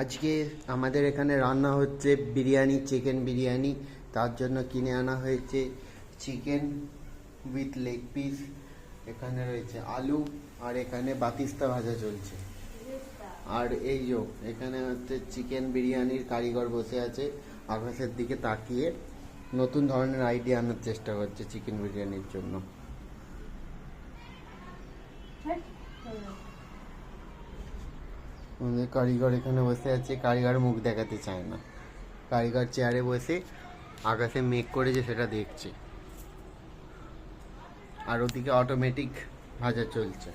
আজকে আমাদের এখানে রান্না হচ্ছে বিরিয়ানি, চিকেন বিরিয়ানি। তার জন্য কিনে আনা হয়েছে চিকেন উইথ লেগ পিস, এখানে রয়েছে আলু, আর এখানে বাতিস্তা ভাজা চলছে। আর এই যে এখানে হচ্ছে চিকেন বিরিয়ানির কারিগর বসে আছে আকাশের দিকে তাকিয়ে, নতুন ধরনের আইডিয়া আনার চেষ্টা করছে চিকেন বিরিয়ানির জন্য। আমাদের কারিগর এখানে বসে আছে, কারিগর মুখ দেখাতে চায় না। কারিগর চেয়ারে বসে আকাশে মেঘ করেছে সেটা দেখছে, আর ওদিকে অটোমেটিক ভাজা চলছে।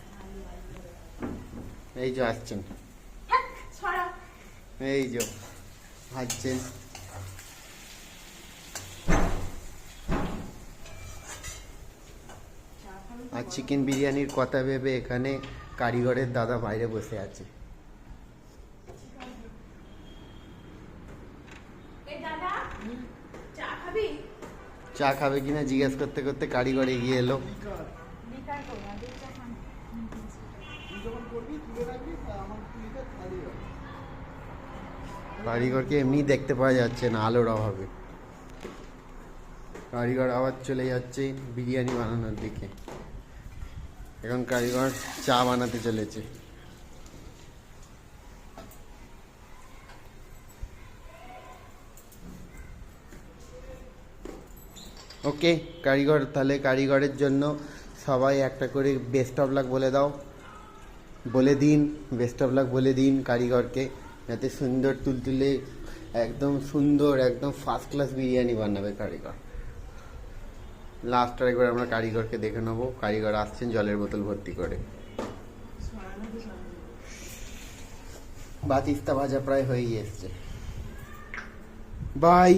এই যে আসছেন, এই যে ভাজছেন। আর চিকেন বিরিয়ানির কথা ভেবে এখানে কারিগরের দাদা বাইরে বসে আছে। চা খাবে কিনা জিজ্ঞেস করতে করতে কারিগর এগিয়ে এলো। কারিগরকে এমনি দেখতে পাওয়া যাচ্ছে না আলোর অভাবে। কারিগর আবার চলে যাচ্ছে বিরিয়ানি বানানোর দিকে। এখন কারিগর চা বানাতে চলেছে। ওকে কারিগর, তাহলে কারিগরের জন্য সবাই একটা করে বেস্ট অফ লাক বলে দাও, বলে দিন বেস্ট অফ লাক বলে দিন কারিগরকে, যাতে সুন্দর তুলতুলে একদম সুন্দর একদম ফার্স্ট ক্লাস বিরিয়ানি বানাবে কারিগর। লাস্ট একবার আমরা কারিগরকে দেখে নেবো। কারিগর আসছেন জলের বোতল ভর্তি করে। বাতিস্তা ভাজা প্রায় হয়েই এসছে। বাই।